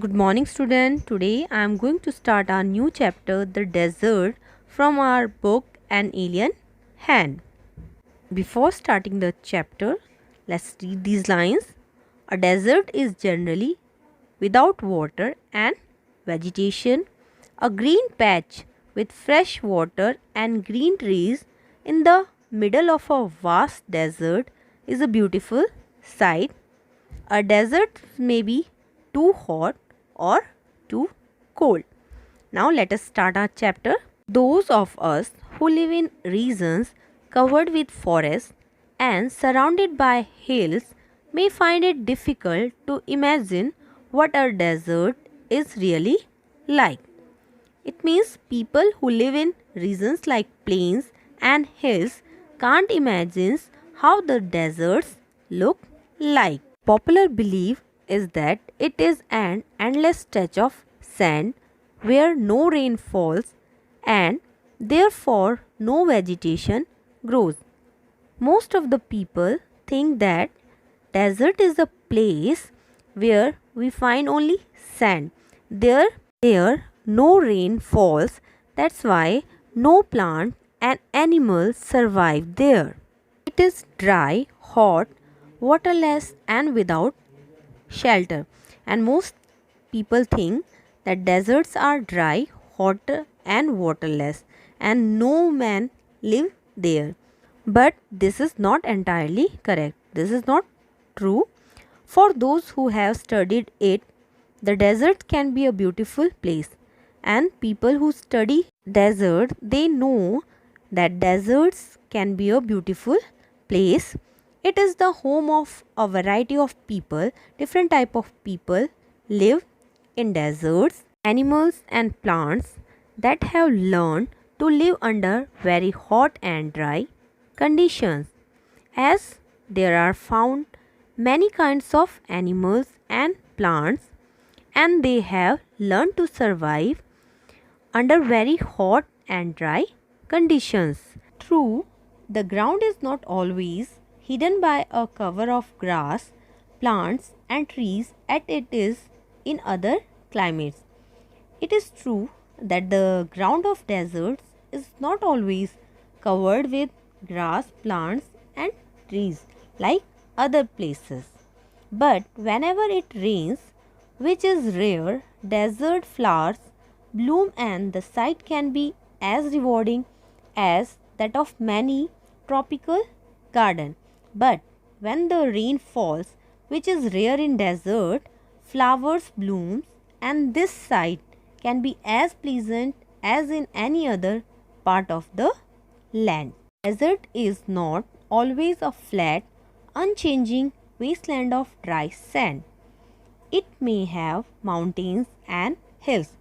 Good morning, student. Today I am going to start our new chapter, The Desert, from our book An Alien Hand. Before starting the chapter, let's read these lines. A desert is generally without water and vegetation. A green patch with fresh water and green trees in the middle of a vast desert is a beautiful sight. A desert may be too hot or too cold. Now let us start our chapter. Those of us who live in regions covered with forests and surrounded by hills may find it difficult to imagine what a desert is really like. It means people who live in regions like plains and hills can't imagine how the deserts look like. Popular belief is that it is an endless stretch of sand where no rain falls and therefore no vegetation grows. Most of the people think that desert is a place where we find only sand. There no rain falls. That's why no plant and animals survive there. It is dry, hot, waterless and without shelter. And most people think that deserts are dry, hot and waterless and no man live there. But this is not entirely correct. This is not true. For those who have studied it, the desert can be a beautiful place. And people who study desert, they know that deserts can be a beautiful place. It is the home of a variety of people. Different type of people live in deserts. Animals and plants that have learned to live under very hot and dry conditions. As there are found many kinds of animals and plants and they have learned to survive under very hot and dry conditions. True, the ground is not always hidden by a cover of grass, plants and trees as it is in other climates. It is true that the ground of deserts is not always covered with grass, plants and trees like other places. But whenever it rains, which is rare, desert flowers bloom and the sight can be as rewarding as that of many tropical gardens. But when the rain falls, which is rare in desert, flowers blooms and this sight can be as pleasant as in any other part of the land. Desert is not always a flat, unchanging wasteland of dry sand. It may have mountains and hills.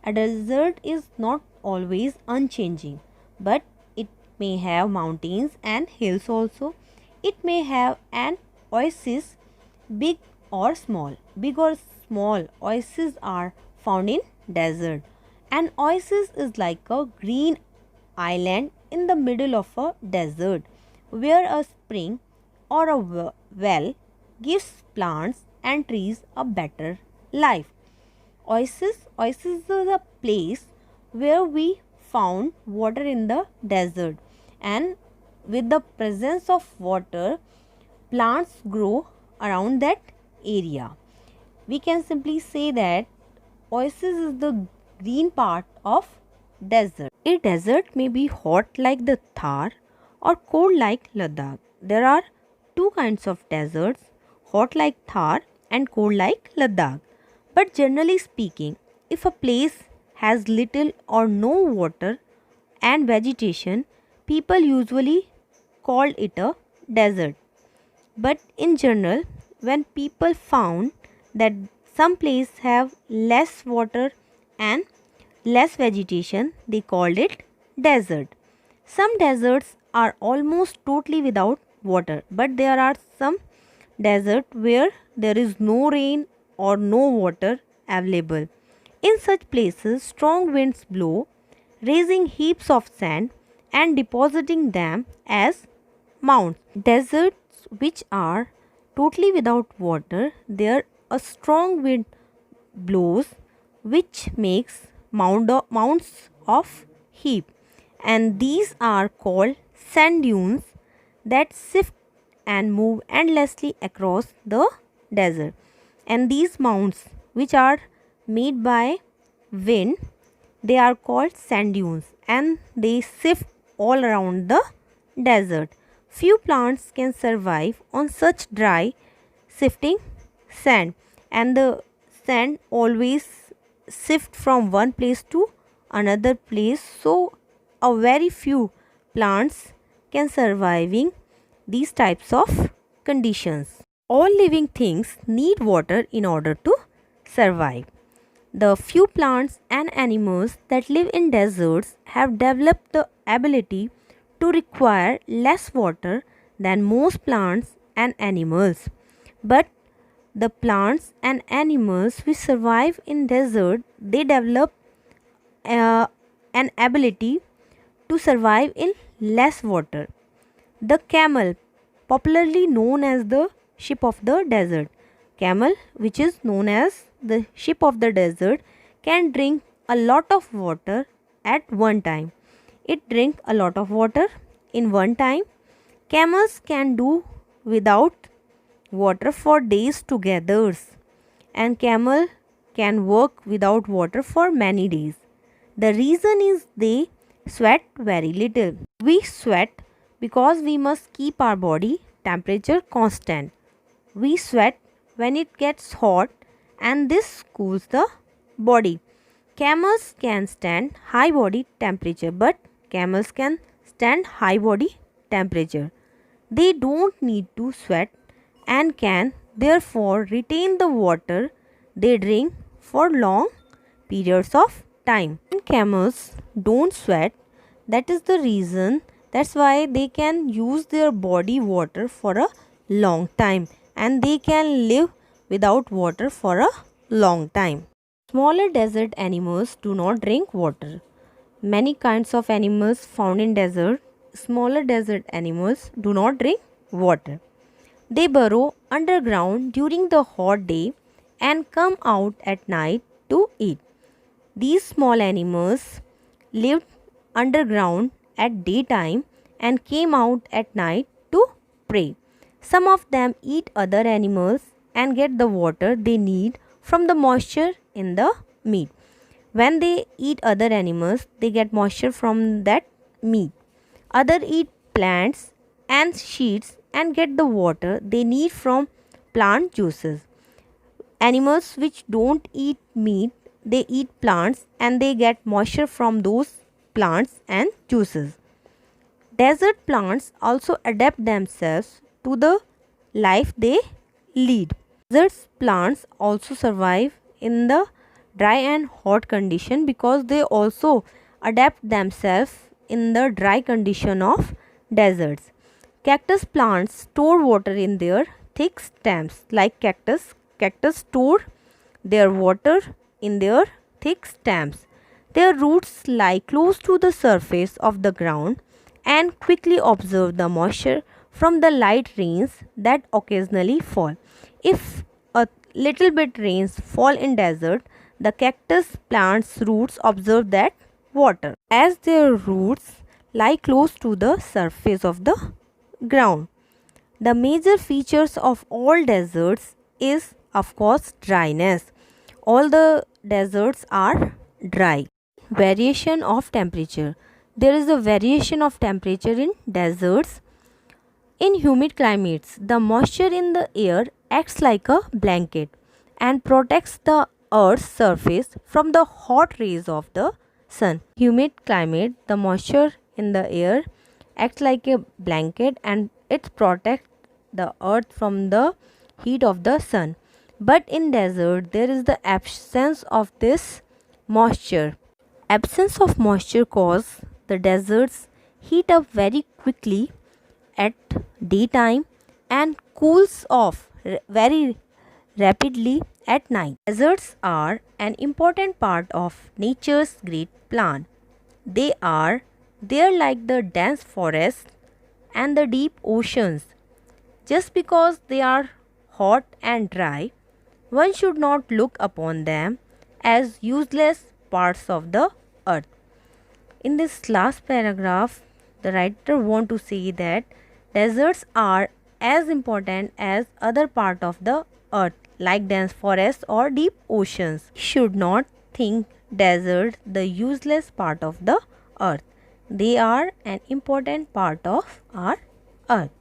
A desert is not always unchanging, but it may have mountains and hills also. It may have an oasis, big or small. Big or small oases are found in desert. An oasis is like a green island in the middle of a desert where a spring or a well gives plants and trees a better life. Oasis is a place where we found water in the desert and with the presence of water plants grow around that area. We can simply say that oasis is the green part of desert. A desert may be hot like the Thar or cold like Ladakh. There are two kinds of deserts, hot like Thar and cold like Ladakh. But generally speaking, if a place has little or no water and vegetation, people usually call it a desert. But in general, when people found that some places have less water and less vegetation, they called it desert. Some deserts are almost totally without water, but there are some deserts where there is no rain or no water available. In such places, strong winds blow, raising heaps of sand and depositing them as mounds. Deserts which are totally without water, there a strong wind blows, which makes mounds of heap, and these are called sand dunes that shift and move endlessly across the desert. And these mounds, which are made by wind, they are called sand dunes and they shift all around the desert. Few plants can survive on such dry, shifting sand, and the sand always shift from one place to another place. So, a very few plants can surviving these types of conditions. All living things need water in order to survive. The few plants and animals that live in deserts have developed the ability to require less water than most plants and animals. But the plants and animals which survive in desert, they develop an ability to survive in less water. The camel, popularly known as the ship of the desert, camel, which is known as the ship of the desert, can drink a lot of water at one time. It drinks a lot of water in one time. Camels can do without water for days together, and camel can work without water for many days. The reason is they sweat very little. We sweat because we must keep our body temperature constant. We sweat when it gets hot and this cools the body. Camels can stand high body temperature, but camels can stand high body temperature. They don't need to sweat and can therefore retain the water they drink for long periods of time. And camels don't sweat. That is the reason. That's why they can use their body water for a long time and they can live without water for a long time. Smaller desert animals do not drink water. Many kinds of animals found in desert, smaller desert animals do not drink water. They burrow underground during the hot day and come out at night to eat. These small animals lived underground at daytime and came out at night to prey. Some of them eat other animals and get the water they need from the moisture in the meat. When they eat other animals, they get moisture from that meat. Others eat plants and seeds and get the water they need from plant juices. Animals which don't eat meat, they eat plants and they get moisture from those plants and juices. Desert plants also adapt themselves to the life they lead. Desert plants also survive in the dry and hot condition because they also adapt themselves in the dry condition of deserts. Cactus plants store water in their thick stems. Like cactus store their water in their thick stems. Their roots lie close to the surface of the ground and quickly absorb the moisture from the light rains that occasionally fall. If a little bit rains fall in desert, the cactus plant's roots absorb that water. As their roots lie close to the surface of the ground. The major features of all deserts is of course dryness. All the deserts are dry. Variation of temperature. There is a variation of temperature in deserts. In humid climates, the moisture in the air acts like a blanket and protects the earth's surface from the hot rays of the sun. Humid climate, the moisture in the air acts like a blanket and it protects the earth from the heat of the sun. But in desert, there is the absence of this moisture. Absence of moisture causes the deserts heat up very quickly at daytime and cools off very rapidly at night. Deserts are an important part of nature's great plan. They are there like the dense forests and the deep oceans. Just because they are hot and dry One should not look upon them as useless parts of the earth. In this last paragraph, the writer want to say that deserts are as important as other part of the earth like dense forests or deep oceans. Should not think deserts the useless part of the earth. They are an important part of our earth.